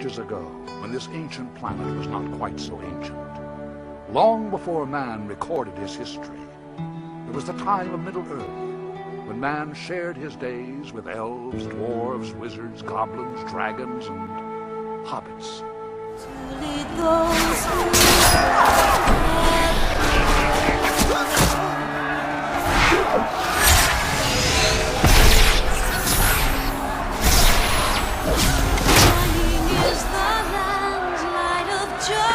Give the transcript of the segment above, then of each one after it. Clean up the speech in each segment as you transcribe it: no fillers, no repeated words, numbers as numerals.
ages ago, when this ancient planet was not quite so ancient, long before man recorded his history, it was the time of Middle-earth, when man shared his days with elves, dwarves, wizards, goblins, dragons, and hobbits. To lead those who is the land's light of justice.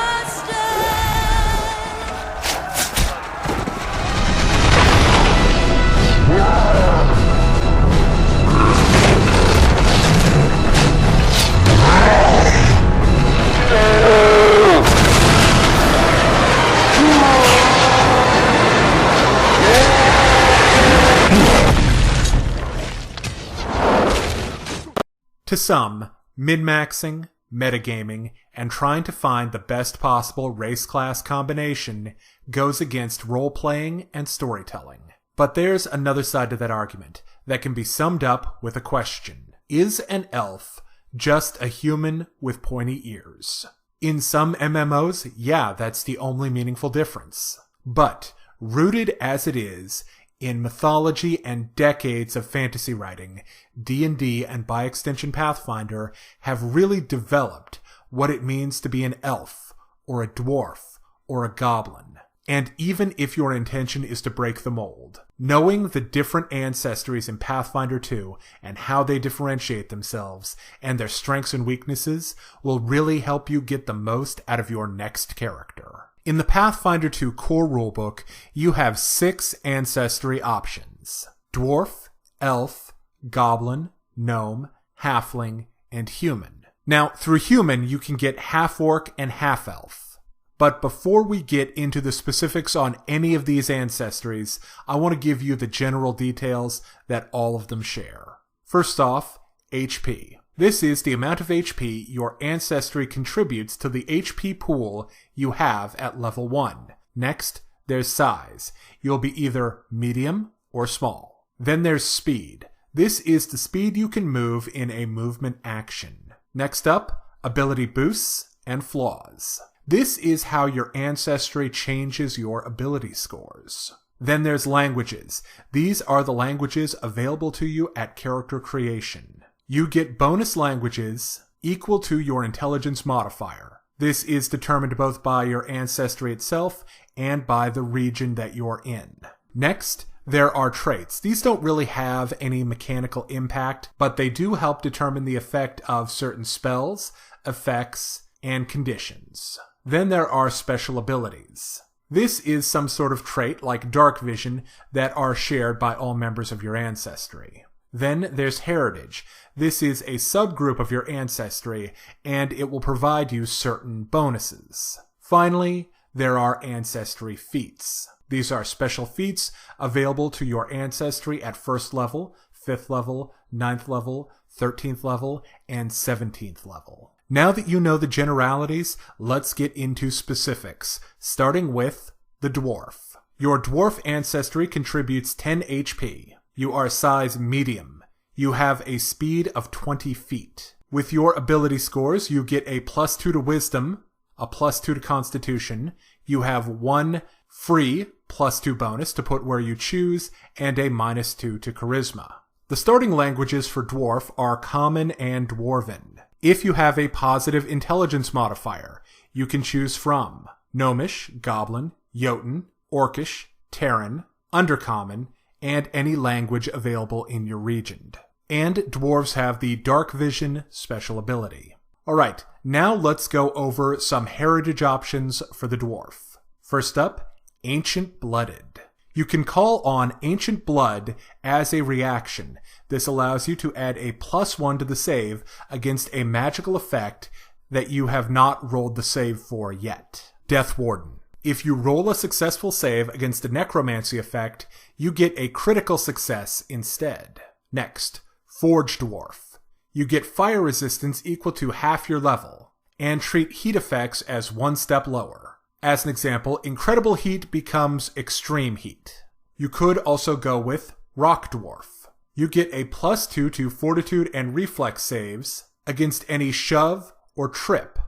To some, min-maxing, metagaming, and trying to find the best possible race-class combination goes against role-playing and storytelling. But there's another side to that argument that can be summed up with a question. Is an elf just a human with pointy ears? In some MMOs, yeah, that's the only meaningful difference. But, rooted as it is in mythology and decades of fantasy writing, D&D and by extension Pathfinder have really developed what it means to be an elf, or a dwarf, or a goblin. And even if your intention is to break the mold, knowing the different ancestries in Pathfinder 2 and how they differentiate themselves and their strengths and weaknesses will really help you get the most out of your next character. In the Pathfinder 2 core rulebook, you have 6 ancestry options: dwarf, elf, goblin, gnome, halfling, and human. Now, through human, you can get half-orc and half-elf. But before we get into the specifics on any of these ancestries, I want to give you the general details that all of them share. First off, HP. This is the amount of HP your ancestry contributes to the HP pool you have at level 1. Next, there's size. You'll be either medium or small. Then there's speed. This is the speed you can move in a movement action. Next up, ability boosts and flaws. This is how your ancestry changes your ability scores. Then there's languages. These are the languages available to you at character creation. You get bonus languages equal to your intelligence modifier. This is determined both by your ancestry itself and by the region that you're in. Next, there are traits. These don't really have any mechanical impact, but they do help determine the effect of certain spells, effects, and conditions. Then there are special abilities. This is some sort of trait like dark vision that are shared by all members of your ancestry. Then there's heritage. This is a subgroup of your ancestry, and it will provide you certain bonuses. Finally, there are Ancestry Feats. These are special feats available to your ancestry at 1st level, 5th level, 9th level, 13th level, and 17th level. Now that you know the generalities, let's get into specifics, starting with the dwarf. Your dwarf ancestry contributes 10 HP. You are size medium. You have a speed of 20 feet. With your ability scores, you get a +2 to wisdom, a +2 to constitution. You have 1 free +2 bonus to put where you choose, and a -2 to charisma. The starting languages for dwarf are common and dwarven. If you have a positive intelligence modifier, you can choose from gnomish, goblin, jotun, orcish, terran, undercommon, and any language available in your region. And dwarves have the dark vision special ability. Alright, now let's go over some heritage options for the dwarf. First up, Ancient Blooded. You can call on Ancient Blood as a reaction. This allows you to add a +1 to the save against a magical effect that you have not rolled the save for yet. Death Warden. If you roll a successful save against a necromancy effect, you get a critical success instead. Next, Forge Dwarf. You get fire resistance equal to half your level, and treat heat effects as 1 step lower. As an example, Incredible Heat becomes Extreme Heat. You could also go with Rock Dwarf. You get a +2 to Fortitude and Reflex saves against any shove or trip.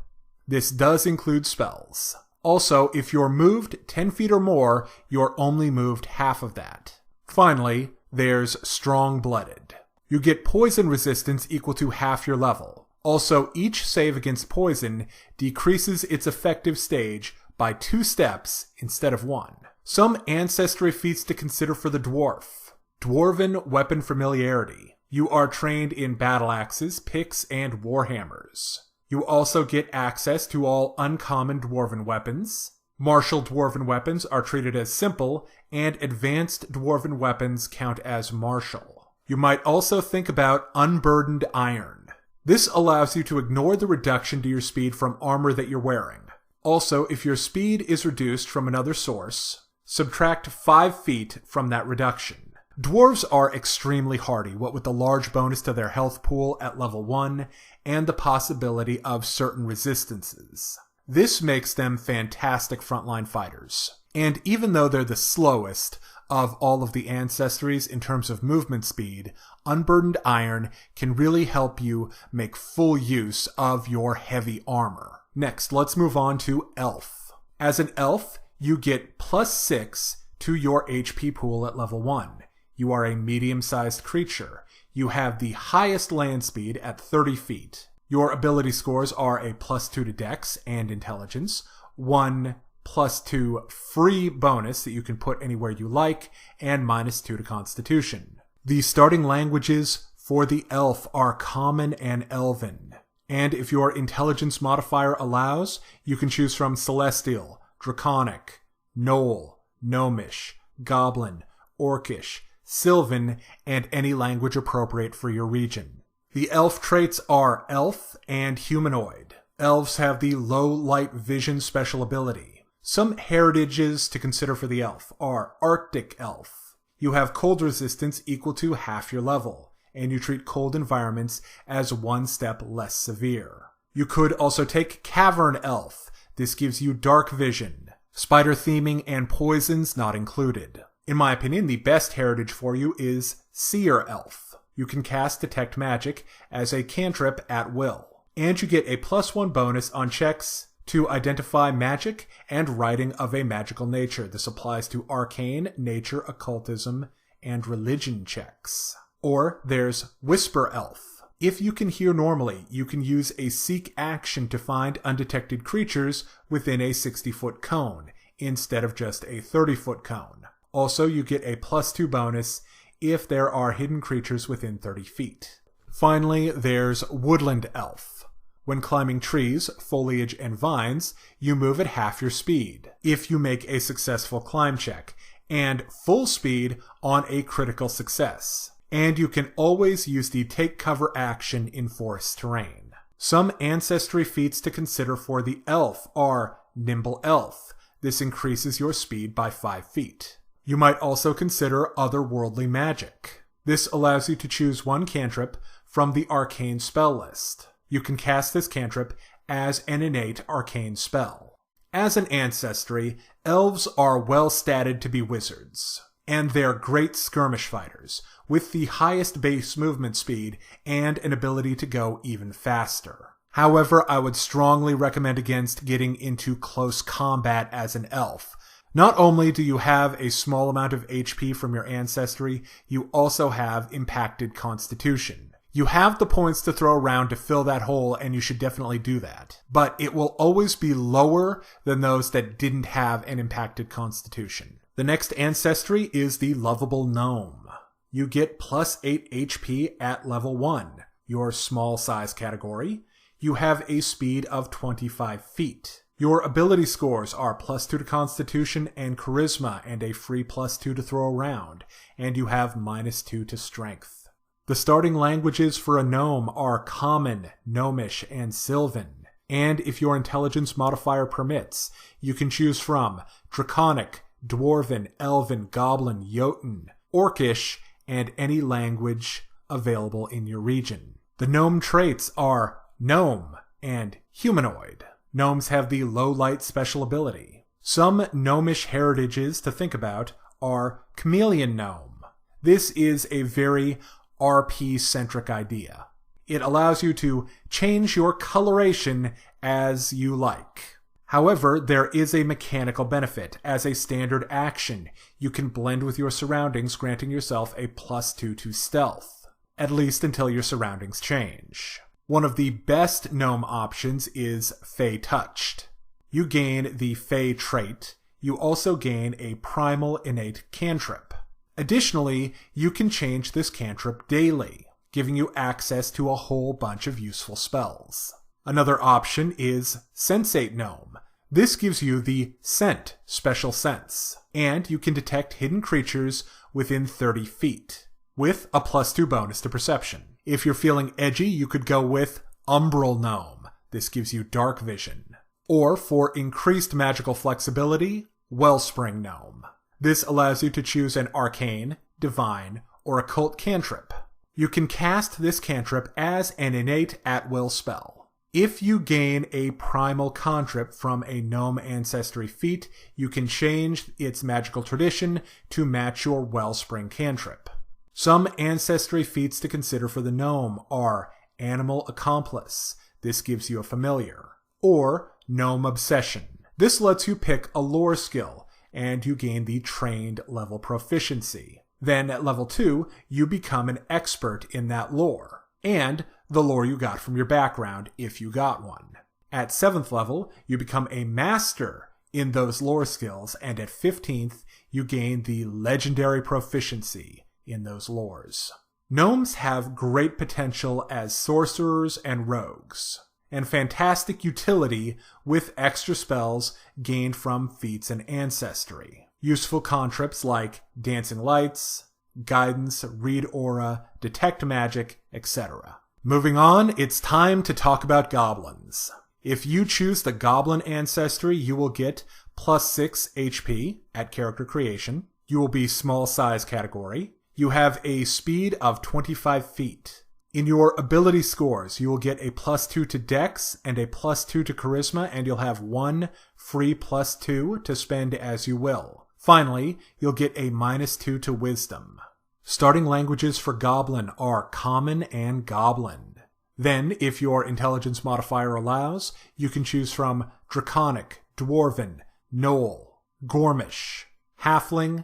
This does include spells. Also, if you're moved 10 feet or more, you're only moved half of that. Finally, there's Strong-Blooded. You get poison resistance equal to half your level. Also, each save against poison decreases its effective stage by 2 steps instead of 1. Some ancestry feats to consider for the Dwarf. Dwarven Weapon Familiarity. You are trained in battle axes, picks, and warhammers. You also get access to all uncommon Dwarven weapons. Martial Dwarven weapons are treated as simple, and advanced Dwarven weapons count as martial. You might also think about Unburdened Iron. This allows you to ignore the reduction to your speed from armor that you're wearing. Also, if your speed is reduced from another source, subtract 5 feet from that reduction. Dwarves are extremely hardy, what with the large bonus to their health pool at level 1 and the possibility of certain resistances. This makes them fantastic frontline fighters. And even though they're the slowest of all of the ancestries in terms of movement speed, Unburdened Iron can really help you make full use of your heavy armor. Next, let's move on to Elf. As an elf, you get +6 to your HP pool at level 1. You are a medium-sized creature. You have the highest land speed at 30 feet. Your ability scores are a +2 to Dex and Intelligence, 1 +2 free bonus that you can put anywhere you like, and -2 to Constitution. The starting languages for the Elf are Common and Elven. And if your Intelligence modifier allows, you can choose from Celestial, Draconic, Gnoll, Gnomish, Goblin, Orcish, Sylvan, and any language appropriate for your region. The elf traits are Elf and Humanoid. Elves have the Low Light Vision special ability. Some heritages to consider for the elf are Arctic Elf. You have cold resistance equal to half your level, and you treat cold environments as 1 step less severe. You could also take Cavern Elf. This gives you dark vision. Spider theming and poisons not included. In my opinion, the best heritage for you is Seer Elf. You can cast Detect Magic as a cantrip at will, and you get a +1 bonus on checks to identify magic and writing of a magical nature. This applies to arcane, nature, occultism, and religion checks. Or there's Whisper Elf. If you can hear normally, you can use a seek action to find undetected creatures within a 60-foot cone, instead of just a 30-foot cone. Also, you get a +2 bonus if there are hidden creatures within 30 feet. Finally, there's Woodland Elf. When climbing trees, foliage, and vines, you move at half your speed if you make a successful climb check, and full speed on a critical success. And you can always use the Take Cover action in forest terrain. Some ancestry feats to consider for the elf are Nimble Elf. This increases your speed by 5 feet. You might also consider Otherworldly Magic. This allows you to choose 1 cantrip from the arcane spell list. You can cast this cantrip as an innate arcane spell. As an ancestry, elves are well statted to be wizards, and they're great skirmish fighters, with the highest base movement speed and an ability to go even faster. However, I would strongly recommend against getting into close combat as an elf. Not only do you have a small amount of HP from your ancestry, you also have impacted constitution. You have the points to throw around to fill that hole, and you should definitely do that. But it will always be lower than those that didn't have an impacted constitution. The next ancestry is the Lovable Gnome. You get +8 HP at level 1, your small size category. You have a speed of 25 feet. Your ability scores are +2 to Constitution and Charisma, and a free +2 to throw around, and you have -2 to Strength. The starting languages for a gnome are Common, Gnomish, and Sylvan, and if your Intelligence modifier permits, you can choose from Draconic, Dwarven, Elven, Goblin, Jotun, Orcish, and any language available in your region. The gnome traits are Gnome and Humanoid. Gnomes have the Low Light special ability. Some gnomish heritages to think about are Chameleon Gnome. This is a very RP-centric idea. It allows you to change your coloration as you like. However, there is a mechanical benefit. As a standard action, you can blend with your surroundings, granting yourself a +2 to stealth, at least until your surroundings change. One of the best gnome options is Fey-Touched. You gain the Fey trait. You also gain a primal innate cantrip. Additionally, you can change this cantrip daily, giving you access to a whole bunch of useful spells. Another option is Sensate Gnome. This gives you the Scent special sense, and you can detect hidden creatures within 30 feet, with a +2 bonus to perception. If you're feeling edgy, you could go with Umbral Gnome. This gives you dark vision. Or for increased magical flexibility, Wellspring Gnome. This allows you to choose an arcane, divine, or occult cantrip. You can cast this cantrip as an innate at-will spell. If you gain a primal cantrip from a gnome ancestry feat, you can change its magical tradition to match your Wellspring cantrip. Some ancestry feats to consider for the gnome are Animal Accomplice. This gives you a familiar. Or Gnome Obsession. This lets you pick a lore skill, and you gain the trained level proficiency. Then at level 2, you become an expert in that lore, and the lore you got from your background, if you got one. At 7th level, you become a master in those lore skills, and at 15th, you gain the legendary proficiency in those lores. Gnomes have great potential as sorcerers and rogues, and fantastic utility with extra spells gained from feats and ancestry. Useful cantrips like Dancing Lights, Guidance, Read Aura, Detect Magic, etc. Moving on, it's time to talk about goblins. If you choose the Goblin ancestry, you will get +6 HP at character creation. You will be small size category. You have a speed of 25 feet. In your ability scores, you will get a +2 to Dex and a +2 to Charisma, and you'll have 1 free +2 to spend as you will. Finally, you'll get a -2 to Wisdom. Starting languages for Goblin are Common and Goblin. Then, if your intelligence modifier allows, you can choose from Draconic, Dwarven, Gnoll, Gormish, Halfling,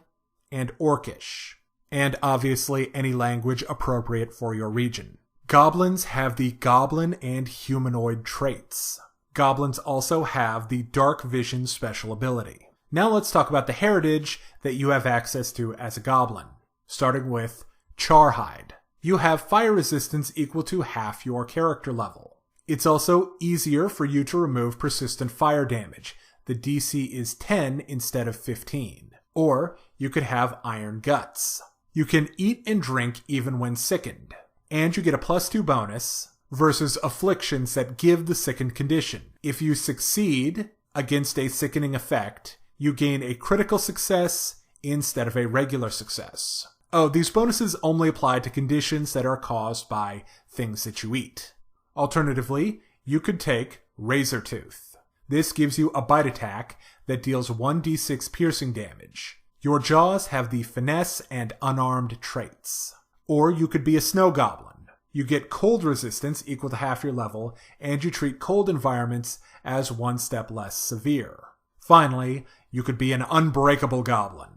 and Orcish. And obviously any language appropriate for your region. Goblins have the Goblin and Humanoid traits. Goblins also have the Dark Vision special ability. Now let's talk about the heritage that you have access to as a Goblin. Starting with Charhide. You have fire resistance equal to half your character level. It's also easier for you to remove persistent fire damage. The DC is 10 instead of 15. Or you could have Iron Guts. You can eat and drink even when sickened. And you get a +2 bonus versus afflictions that give the sickened condition. If you succeed against a sickening effect, you gain a critical success instead of a regular success. Oh, these bonuses only apply to conditions that are caused by things that you eat. Alternatively, you could take Razortooth. This gives you a bite attack that deals 1d6 piercing damage. Your jaws have the finesse and unarmed traits. Or you could be a snow goblin. You get cold resistance equal to half your level, and you treat cold environments as 1 step less severe. Finally, you could be an unbreakable goblin.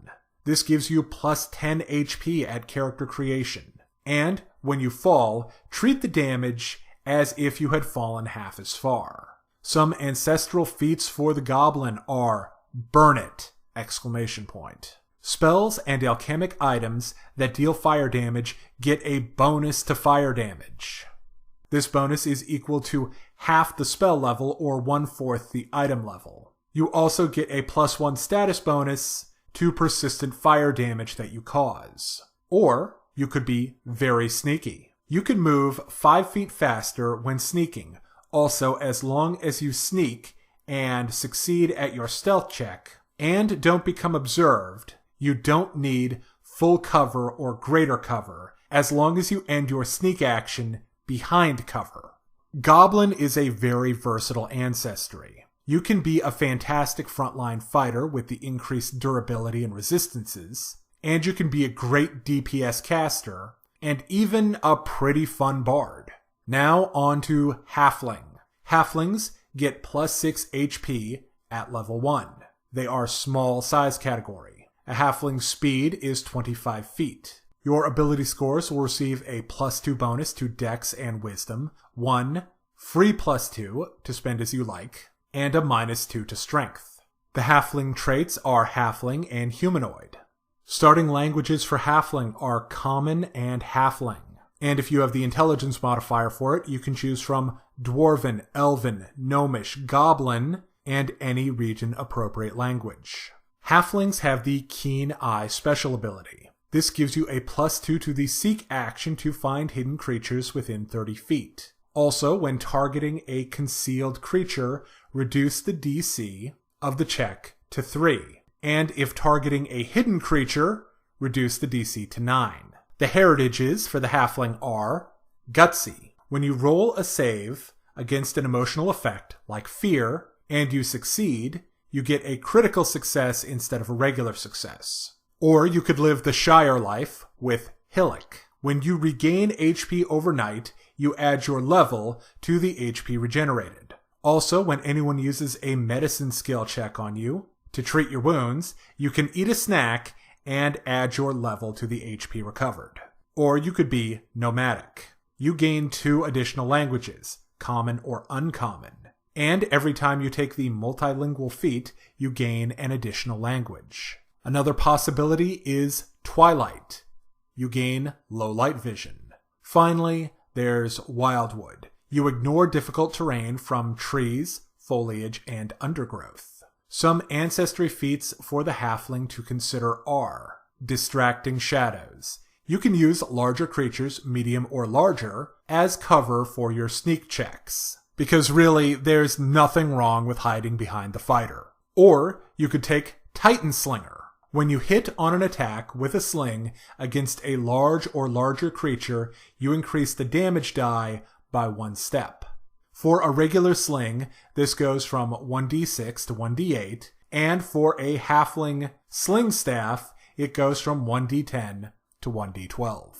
This gives you +10 HP at character creation. And when you fall, treat the damage as if you had fallen half as far. Some ancestral feats for the goblin are Burn It! Spells and alchemic items that deal fire damage get a bonus to fire damage. This bonus is equal to half the spell level or 1/4 the item level. You also get a +1 status bonus to persistent fire damage that you cause. Or you could be very sneaky. You can move 5 feet faster when sneaking. Also, as long as you sneak and succeed at your stealth check and don't become observed, you don't need full cover or greater cover as long as you end your sneak action behind cover. Goblin is a very versatile ancestry. You can be a fantastic frontline fighter with the increased durability and resistances, and you can be a great DPS caster, and even a pretty fun bard. Now on to Halfling. Halflings get plus 6 HP at level 1. They are small size category. A Halfling's speed is 25 feet. Your ability scores will receive a plus 2 bonus to Dex and Wisdom, 1 free plus 2 to spend as you like, and a minus 2 to Strength. The Halfling traits are Halfling and Humanoid. Starting languages for Halfling are Common and Halfling. And if you have the Intelligence modifier for it, you can choose from Dwarven, Elven, Gnomish, Goblin, and any region-appropriate language. Halflings have the Keen Eye special ability. This gives you a plus 2 to the Seek action to find hidden creatures within 30 feet. Also, when targeting a concealed creature, reduce the DC of the check to 3. And if targeting a hidden creature, reduce the DC to 9. The heritages for the Halfling are Gutsy. When you roll a save against an emotional effect, like fear, and you succeed, you get a critical success instead of a regular success. Or you could live the Shire life with Hillock. When you regain HP overnight, you add your level to the HP regenerated. Also, when anyone uses a medicine skill check on you to treat your wounds, you can eat a snack and add your level to the HP recovered. Or you could be Nomadic. You gain 2 additional languages, common or uncommon. And every time you take the multilingual feat, you gain an additional language. Another possibility is Twilight. You gain low light vision. Finally, there's Wildwood. You ignore difficult terrain from trees, foliage, and undergrowth. Some ancestry feats for the Halfling to consider are Distracting Shadows. You can use larger creatures, medium or larger, as cover for your sneak checks. Because really, there's nothing wrong with hiding behind the fighter. Or you could take Titan Slinger. When you hit on an attack with a sling against a large or larger creature, you increase the damage die by 1 step. For a regular sling, this goes from 1d6 to 1d8, and for a Halfling sling staff, it goes from 1d10 to 1d12.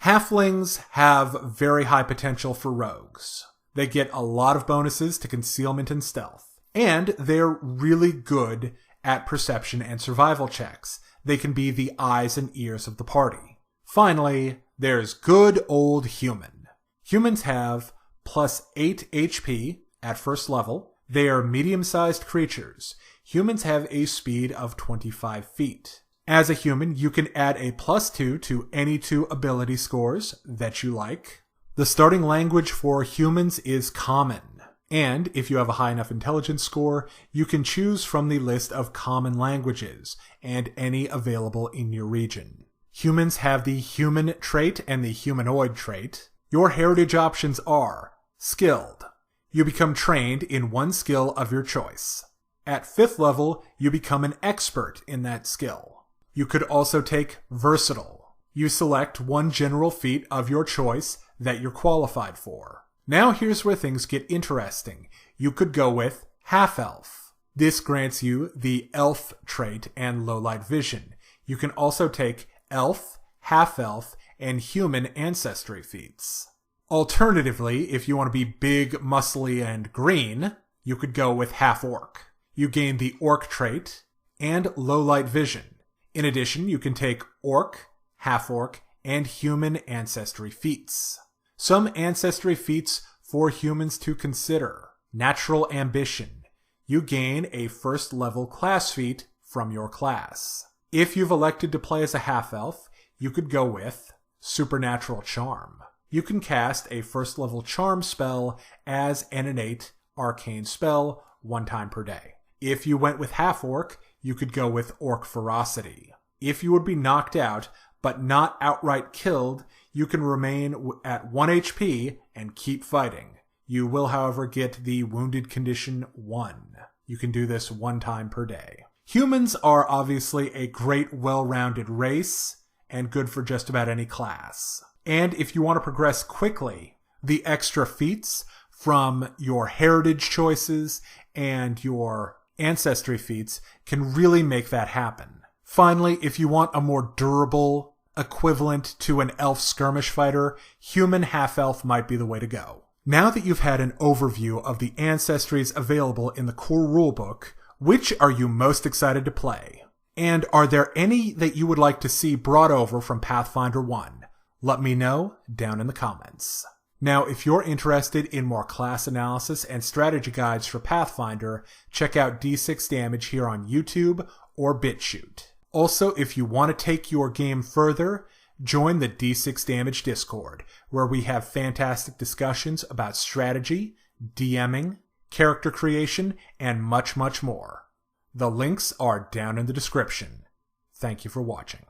Halflings have very high potential for rogues. They get a lot of bonuses to concealment and stealth, and they're really good at perception and survival checks. They can be the eyes and ears of the party. Finally, there's good old human. Humans have plus 8 HP at first level. They are medium-sized creatures. Humans have a speed of 25 feet. As a human, you can add a plus 2 to any 2 ability scores that you like. The starting language for humans is Common. And if you have a high enough intelligence score, you can choose from the list of common languages and any available in your region. Humans have the Human trait and the Humanoid trait. Your heritage options are Skilled. You become trained in 1 skill of your choice. At 5th level, you become an expert in that skill. You could also take Versatile. You select 1 general feat of your choice that you're qualified for. Now here's where things get interesting. You could go with Half-Elf. This grants you the Elf trait and low light vision. You can also take Elf, Half-Elf, and Human ancestry feats. Alternatively, if you want to be big, muscly, and green, you could go with Half-Orc. You gain the Orc trait and low light vision. In addition, you can take Orc, Half-Orc, and Human ancestry feats. Some ancestry feats for humans to consider. Natural Ambition. You gain a 1st level class feat from your class. If you've elected to play as a half-elf, you could go with Supernatural Charm. You can cast a 1st level charm spell as an innate arcane spell 1 time per day. If you went with Half-Orc, you could go with Orc Ferocity. If you would be knocked out, but not outright killed, you can remain at 1 HP and keep fighting. You will, however, get the Wounded Condition 1. You can do this 1 time per day. Humans are obviously a great, well-rounded race and good for just about any class. And if you want to progress quickly, the extra feats from your heritage choices and your ancestry feats can really make that happen. Finally, if you want a more durable equivalent to an elf skirmish fighter, human half-elf might be the way to go. Now that you've had an overview of the ancestries available in the core rulebook, which are you most excited to play? And are there any that you would like to see brought over from Pathfinder 1? Let me know down in the comments. Now, if you're interested in more class analysis and strategy guides for Pathfinder, check out D6 Damage here on YouTube or BitChute. Also, if you want to take your game further, join the D6 Damage Discord, where we have fantastic discussions about strategy, DMing, character creation, and much, much more. The links are down in the description. Thank you for watching.